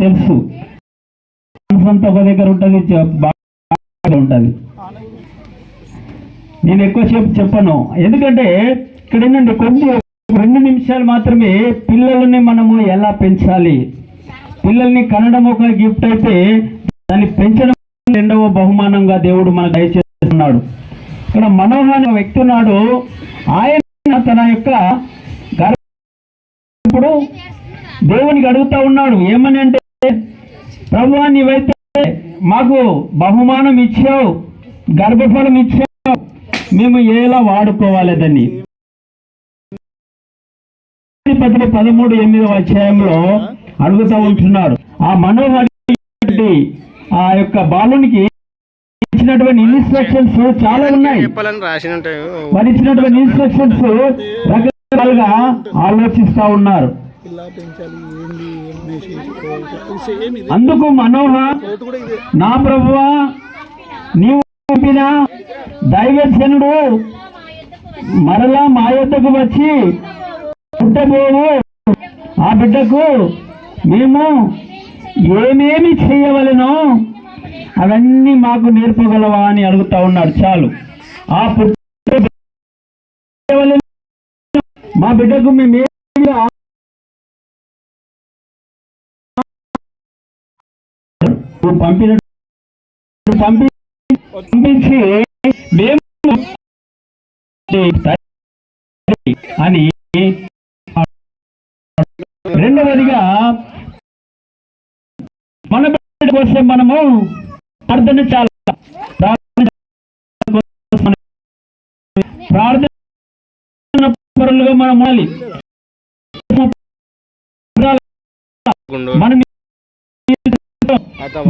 తెలుసు. అంతా ఒక దగ్గర ఉంటుంది, ఉంటుంది. నేను ఎక్కువసేపు చెప్పను, ఎందుకంటే ఇక్కడ ఏంటంటే కొద్ది 2 నిమిషాలు మాత్రమే పిల్లల్ని మనము ఎలా పెంచాలి. పిల్లల్ని కనడం ఒక గిఫ్ట్ అయితే దాన్ని పెంచడం 2వ బహుమానంగా దేవుడు మనకు దయచేస్తున్నాడు. ఇక్కడ మనోహర్ అనే వ్యక్తి ఉన్నాడు. ఆయన తన యొక్క ఇప్పుడు దేవునికి అడుగుతా ఉన్నాడు, ఏమని అంటే, ప్రభువా నీవైతే మాకు బహుమానం ఇచ్చావు, గర్భఫలం ఇచ్చావు, మేము ఎలా వాడుకోవాలి దాన్ని. 13:8వ అధ్యాయంలో అడుగుతూ ఉంటున్నారు. ఆ మనోహర్ ఆ యొక్క బాలునికి ఇచ్చినటువంటి ఇన్స్ట్రక్షన్స్ చాలా ఉన్నాయి. మరి ఇచ్చినటువంటి ఇన్స్ట్రక్షన్స్ రకరకాలుగా ఆలోచిస్తూ ఉన్నారు. అందుకు మనోహర్, నా ప్రభువా నీవు పంపిన దైవజనుడు మరలా మా యొద్దకు వచ్చి పుట్టబోవు ఆ బిడ్డకు మేము ఏమేమి చేయవలెనో అవన్నీ మాకు నేర్పగలవా అని అడుగుతా ఉన్నాడు. చాలు, ఆ మా బిడ్డకు మేము పంపించి మేము అని. రెండవదిగా మన బిడ్డ కోసం మనము ప్రార్థన చాలా ప్రార్థన పరులుగా మనం ఉండాలి.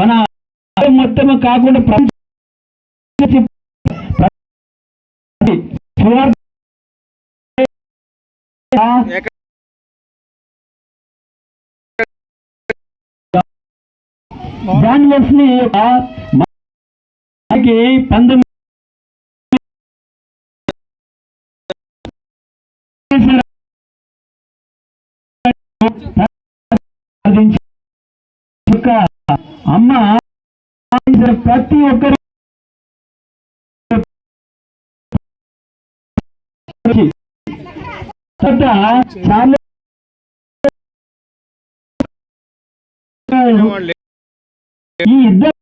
మన మొత్తం కాకుండా దాని వలసి 19 అమ్మ ప్రతి ఒక్కరు చాలా ఈ ఇద్దరు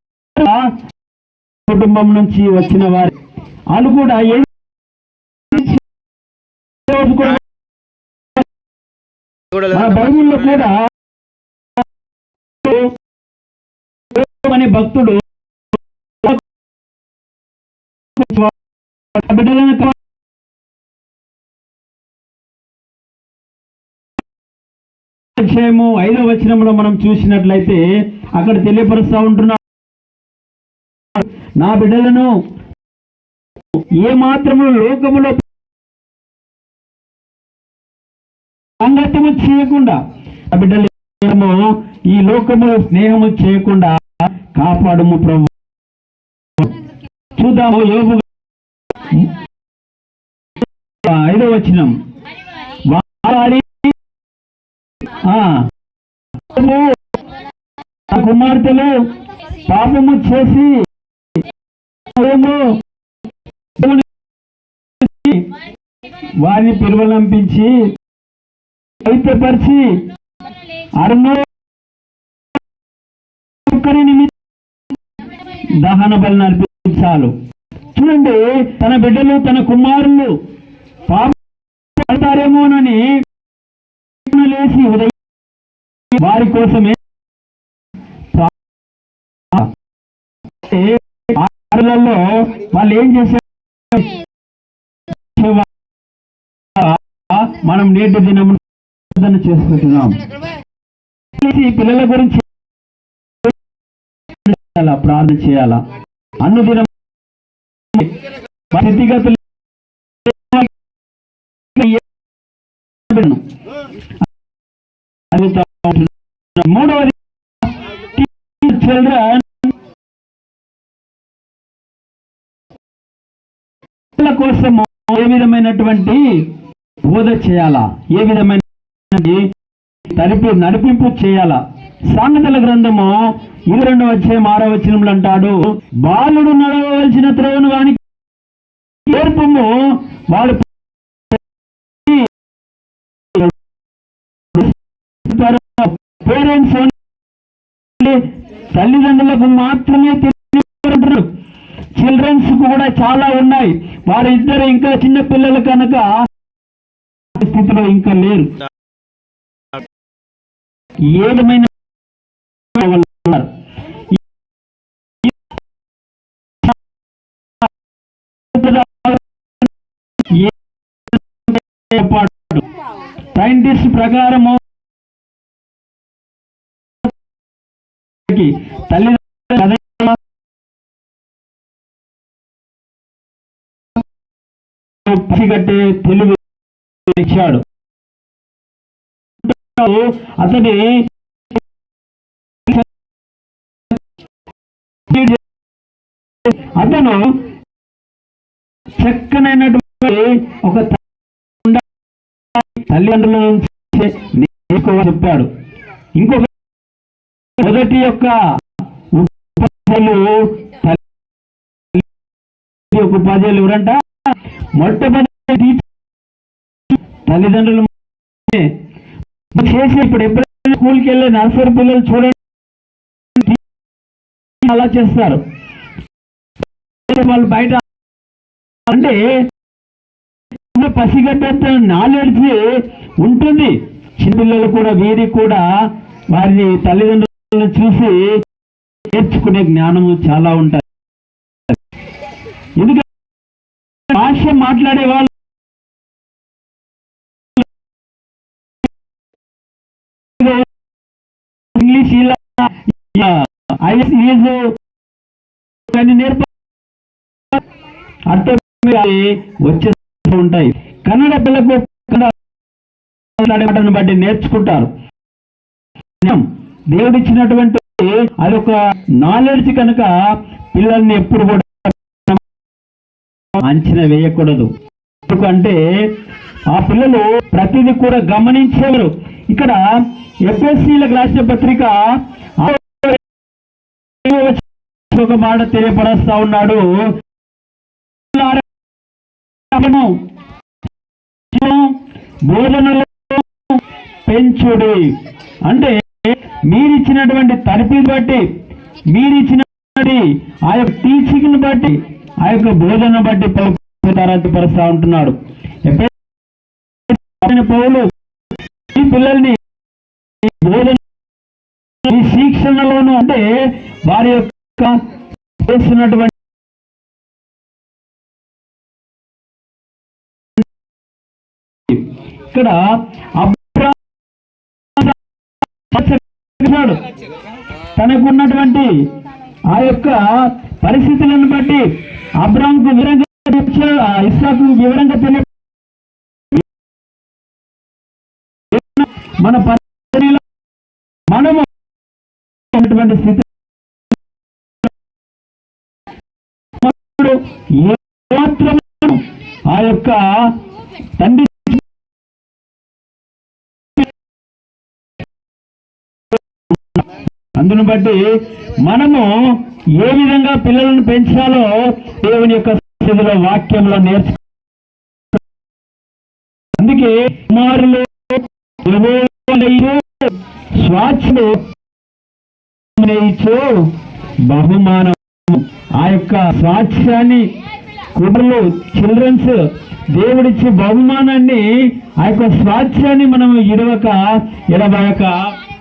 కుటుంబం నుంచి వచ్చిన వారు వాళ్ళు కూడా బైబిల్లో కూడా అనే భక్తుడు బిడ్డలను 5వ వచనంలో మనం చూసినట్లయితే అక్కడ తెలియపరుస్తూ ఉంటున్నాడు, నా బిడ్డలను ఏ మాత్రము లోకములో సంగతము చేయకుండా, ఆ బిడ్డలు ఈ లోకము స్నేహము చేయకుండా కాపాడుము ప్రభు. చూద్దాము యోబు 5వ వచనం. కుమార్తెలు పాపము చేసి వారిని పిలువలంపించి పవిత్రపరిచి దహన బలి నడిపించాలి. చూడండి, తన బిడ్డలు తన కుమారులు పాపడతారేమోనని లేచి ఉదయం వారి కోసమే వాళ్ళు ఏం చేశారు, మనం నేటి దినం చేసుకుంటున్నాం. పిల్లల గురించి ప్రార్థన చేయాలా, అనుదినం స్థితిగతులు. మూడవది, చిల్డ్రన్ కోసం ఏ విధమైనటువంటి బోధ చేయాలా, ఏ విధమైన నడిపింపు చేయాలా, సామెతల గ్రంథము 22వ అధ్యాయం 6వ వచనంలో అంటాడు, బాలుడు నడవవలసిన త్రోవను వానికి నేర్పుము, వాడు పేరెంట్స్ తల్లిదండ్రులకు మాత్రమే తెలియదు, చిల్డ్రన్స్ కూడా చాలా ఉన్నాయి. వారిద్దరు ఇంకా చిన్న పిల్లలు కనుక స్థితిలో ఇంకా లేరు. ఏదైనా సైంటిస్ట్ ప్రకారము తల్లిదండ్రులు పసిగట్టే తెలివి ఇచ్చాడు. అతని అతను చక్కనైనటువంటి ఒక తల్లిదండ్రుల నుంచి చెప్పాడు. ఇంకొక మొదటి యొక్క ఉపాధ్యాయులు ఎవరంట? మొట్టమొదటి తల్లిదండ్రులు చేసి, ఇప్పుడు ఎప్పుడైనా స్కూల్కి వెళ్ళే నర్సరీ పిల్లలు చూడండి అలా చేస్తారు. వాళ్ళు బయట అంటే పసిగడ్డ నాలెడ్జ్ ఉంటుంది. చిన్నపిల్లలు కూడా వీరికి కూడా వారిని తల్లిదండ్రులను చూసి నేర్చుకునే జ్ఞానము చాలా ఉంటాయి. ఎందుకంటే భాష మాట్లాడే వాళ్ళు ఇంగ్లీష్ ఇలా నేర్ప అర్థం వచ్చే ఉంటాయి. కన్నడ పిల్లకు మాట్లాడే బట్టి నేర్చుకుంటారు. దేవుడిచ్చినటువంటి అదొక నాలెడ్జ్ కనుక పిల్లల్ని ఎప్పుడు కూడా అంచనా వేయకూడదు. ఎందుకంటే ఆ పిల్లలు ప్రతిదీ కూడా గమనించేవారు. ఇక్కడ ఎఫ్ఎస్సీలకు రాసిన పత్రిక ఒక మాట తెలియపరుస్తా ఉన్నాడు, బోధనలో పెంచుడి. అంటే మీరిచ్చినటువంటి తరఫీ బట్టి, మీరిచ్చిన ఆ యొక్క టీచింగ్ బట్టి, ఆ యొక్క బోధన బట్టి పరుస్తా ఉంటున్నాడు. పౌలు ఈ పిల్లల్ని బోధన ఈ శిక్షణలోను అంటే వారి యొక్క చేస్తున్నటువంటి ఇక్కడ తనకున్నటువంటి ఆ యొక్క పరిస్థితులను బట్టి అబ్రాహాముకు వివరంగా ఇస్సాకు వివరంగా తెలియ మన పరిస్థితిలో మనము స్థితి ఏమాత్రం ఆ యొక్క తండ్రి అందును బట్టి మనము ఏ విధంగా పిల్లలను పెంచాలో దేవుని యొక్క స్థితిలో వాక్యంలో నేర్చు. అందుకే కుమారులు స్వాచ్ఛను బహుమానం, ఆ యొక్క స్వాచ్ఛాన్ని కుటుంబాలు చిల్డ్రన్స్ దేవుడిచ్చే బహుమానాన్ని, ఆ యొక్క స్వాచ్ఛాన్ని మనం ఎడబాయక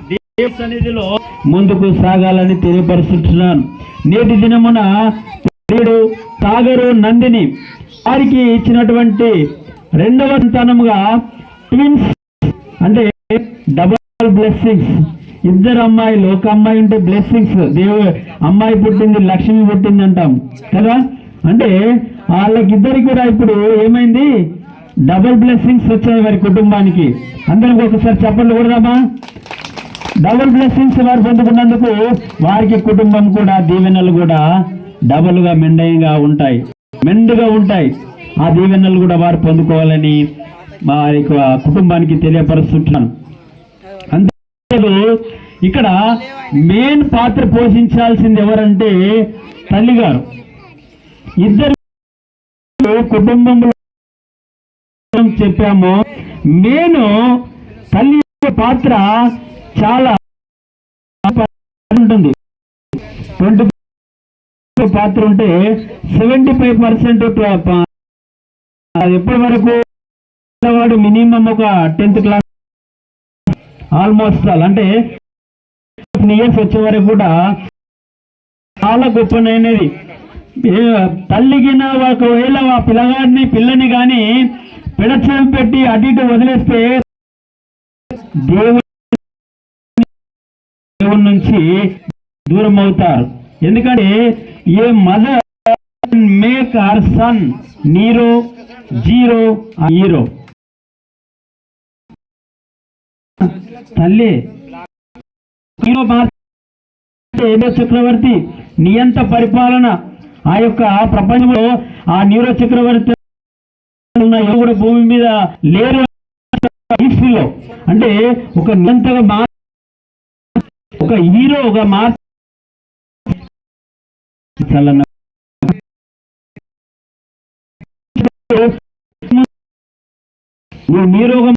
దేవ సన్నిధిలో ముందుకు సాగాలని తెలియపరుస్తున్నాను. నేటి దినమున సాగరు నందిని వారికి ఇచ్చినటువంటి రెండవ సంతానముగా ట్విన్స్ అంటే డబల్ బ్లెస్సింగ్స్. ఇద్దరు అమ్మాయిలు, ఒక అమ్మాయి ఉంటే బ్లెస్సింగ్స్. అమ్మాయి పుట్టింది, లక్ష్మి పుట్టింది అంటాం కదా. అంటే వాళ్ళకిద్దరికి కూడా ఇప్పుడు ఏమైంది, డబల్ బ్లెస్సింగ్స్ వచ్చాయి వారి కుటుంబానికి. అందరికి ఒకసారి చెప్పండి కూడదామా? డబుల్ బ్లెస్సింగ్స్ వారు పొందుకున్నందుకు వారికి కుటుంబం కూడా దీవెనలు కూడా డబుల్గా మెండుగా ఉంటాయి. ఆ దీవెనలు కూడా వారు పొందుకోవాలని వారి కుటుంబానికి తెలియపరుస్తుంటున్నాను. అంతేకాదు ఇక్కడ మెయిన్ పాత్ర పోషించాల్సింది ఎవరంటే తల్లిగారు. ఇద్దరు కుటుంబంలో చెప్పాము, మెయిన్ తల్లి పాత్ర చాలా ఉంటుంది. 20 పాత్ర ఉంటే 75% ఎప్పటి వరకు వాడు మినిమం ఒక 10th క్లాస్ ఆల్మోస్ట్ అంటే ఇయర్స్ వచ్చే వరకు కూడా చాలా గొప్పనైనది. తల్లిగిన ఒకవేళ ఆ పిల్లని కానీ పిడచవి పెట్టి అటు ఇటు వదిలేస్తే దేవుడి నుంచి దూరం అవుతారు. ఎందుకంటే a mother make her son Nero zero hero. తల్లి ఏదో చక్రవర్తి నియంత పరిపాలన ఆ యొక్క ప్రపంచంలో ఆ నీరో చక్రవర్తి కూడా భూమి మీద లేరు. హిస్టరీలో అంటే ఒక నియంతగా ఒక హీరోగా నువ్వు నీరోగా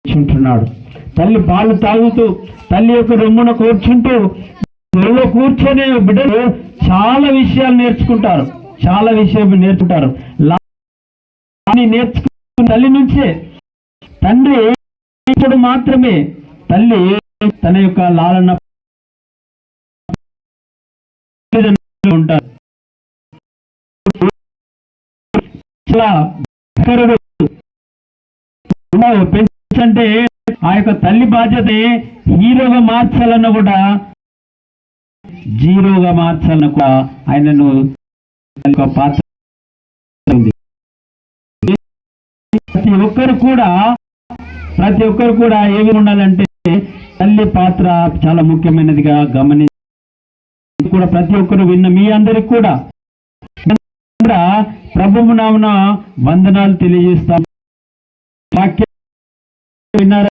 కూర్చుంటున్నాడు. తల్లి పాలు తాగుతూ తల్లి యొక్క రొమ్మున కూర్చుంటూ కూర్చొని బిడ్డలు చాలా విషయాలు నేర్చుకుంటారు. నేర్చుకున్న తల్లి నుంచే. తండ్రి ఇప్పుడు మాత్రమే తల్లి తన యొక్క లాలన ఉంటారు. పెంచంటే ఆ యొక్క తల్లి బాధ్యత హీరోగా మార్చాలన్న కూడా జీరోగా మార్చాలన్న కూడా ఆయనను పాత్ర ఉంది. ప్రతి ఒక్కరు కూడా ఏమి ఉండాలంటే తల్లి పాత్ర చాలా ముఖ్యమైనదిగా గమనించి కూడా ప్రతి ఒక్కరు విన్న మీ అందరికి కూడా ప్రభువు నామమున వందనాలు తెలియజేస్తాం. వాక్యం విన్నారు,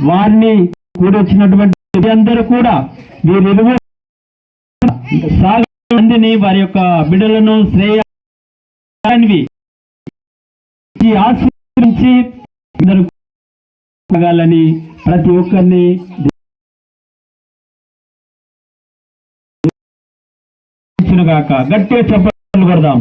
వారిని కూడొచ్చినటువంటి అందరూ కూడా వీరిరువురు మందిని వారి యొక్క బిడ్డలను శ్రేయాన్వి ఆశీర్వదించి ప్రతి ఒక్కరిని గట్టిగా చెప్పలు కొడదాం.